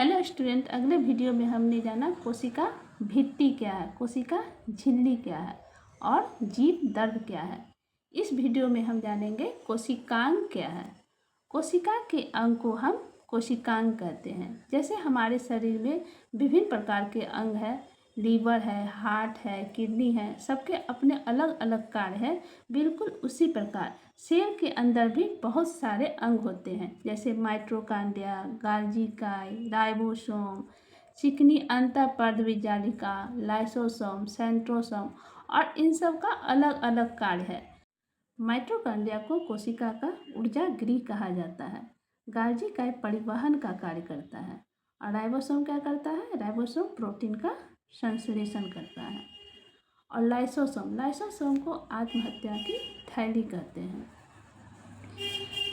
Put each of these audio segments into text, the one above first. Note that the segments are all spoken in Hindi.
हेलो स्टूडेंट, अगले वीडियो में हमने जाना कोशिका भित्ति क्या है, कोशिका झिल्ली क्या है और जीव दर्द क्या है। इस वीडियो में हम जानेंगे कोशिकांग क्या है। कोशिका के अंग को हम कोशिकांग कहते हैं। जैसे हमारे शरीर में विभिन्न प्रकार के अंग हैं, लीवर है, हार्ट है, किडनी है, सबके अपने अलग अलग कार्य हैं। बिल्कुल उसी प्रकार सेल के अंदर भी बहुत सारे अंग होते हैं, जैसे माइटोकॉन्ड्रिया, गाल्गी इकाई, राइबोसोम, चिकनी अंतःपर्दवी जालिका, लाइसोसोम, सेंट्रोसोम और इन सब का अलग अलग कार्य है। माइटोकॉन्ड्रिया को कोशिका का ऊर्जा गृह कहा जाता है। गाल्गी इकाई परिवहन का कार्य करता है और राइबोसोम क्या करता है? राइबोसोम प्रोटीन का संश्लेषण करता है। और लाइसोसोम को आत्महत्या की थैली कहते हैं।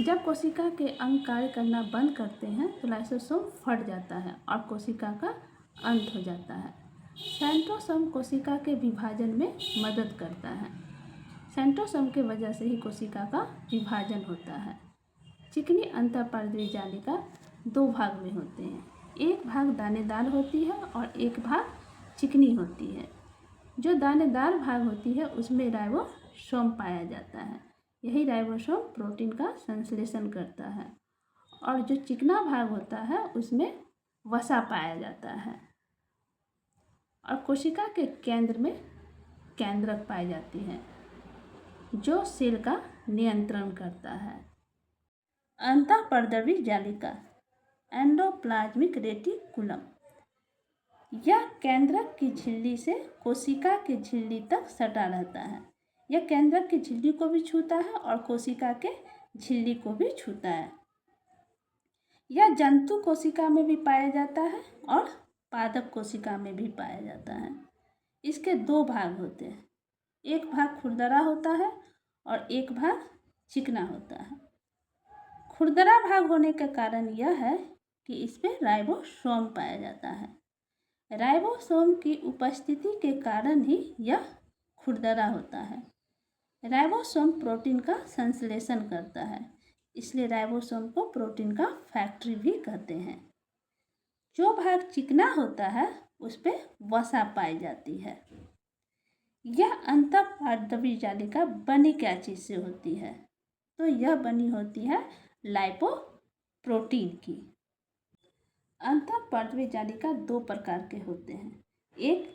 जब कोशिका के अंग कार्य करना बंद करते हैं तो लाइसोसोम फट जाता है और कोशिका का अंत हो जाता है। सेंट्रोसोम कोशिका के विभाजन में मदद करता है। सेंट्रोसोम के वजह से ही कोशिका का विभाजन होता है। चिकनी अंतःपर्दवी जालिका दो भाग में होते हैं। एक भाग दानेदार होती है और एक भाग चिकनी होती है। जो दानेदार भाग होती है उसमें राइबोसोम पाया जाता है। यही राइबोसोम प्रोटीन का संश्लेषण करता है। और जो चिकना भाग होता है उसमें वसा पाया जाता है। और कोशिका के केंद्र में केंद्रक पाई जाती है जो सेल का नियंत्रण करता है। अंतःपर्दवी जालिका एंडोप्लाज्मिक रेटिकुलम, यह केंद्रक की झिल्ली से कोशिका की झिल्ली तक सटा रहता है। यह केंद्रक की झिल्ली को भी छूता है और कोशिका के झिल्ली को भी छूता है। यह जंतु कोशिका में भी पाया जाता है और पादप कोशिका में भी पाया जाता है। इसके दो भाग होते हैं, एक भाग खुरदरा होता है और एक भाग चिकना होता है। खुरदरा भाग होने का कारण यह है कि इसमें राइबोसोम पाया जाता है। राइबोसोम की उपस्थिति के कारण ही यह खुरदरा होता है। राइबोसोम प्रोटीन का संश्लेषण करता है, इसलिए राइबोसोम को प्रोटीन का फैक्ट्री भी कहते हैं। जो भाग चिकना होता है उस पे वसा पाई जाती है। यह अंतःपर्दवी जालिका बनी क्या चीज़ से होती है? तो यह बनी होती है लाइपोप्रोटीन की। अंतःपर्दवी जालिका दो प्रकार के होते हैं, एक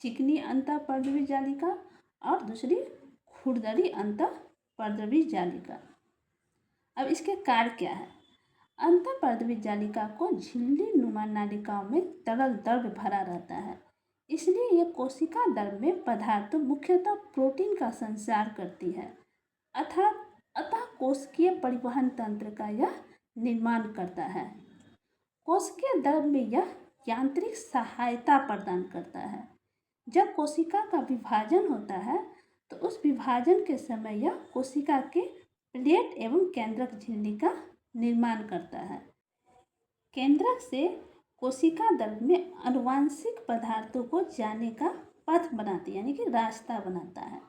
चिकनी अंतःपर्दवी जालिका और दूसरी खुरदरी अंतःपर्दवी जालिका। अब इसके कार्य क्या है? अंतःपर्दवी जालिका को झिल्ली नुमा नालिकाओं में तरल द्रव्य भरा रहता है, इसलिए यह कोशिका द्रव में पदार्थ मुख्यतः प्रोटीन का संचार करती है। अतः कोशिकीय परिवहन तंत्र का यह निर्माण करता है। कोशिकीय द्रव में यह यांत्रिक सहायता प्रदान करता है। जब कोशिका का विभाजन होता है तो उस विभाजन के समय यह कोशिका के प्लेट एवं केंद्रक झिल्ली का निर्माण करता है। केंद्रक से कोशिका द्रव में आनुवांशिक पदार्थों को जाने का पथ बनाती है, यानी कि रास्ता बनाता है।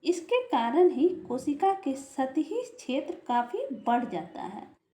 इसके कारण ही कोशिका के सतही क्षेत्र काफ़ी बढ़ जाता है।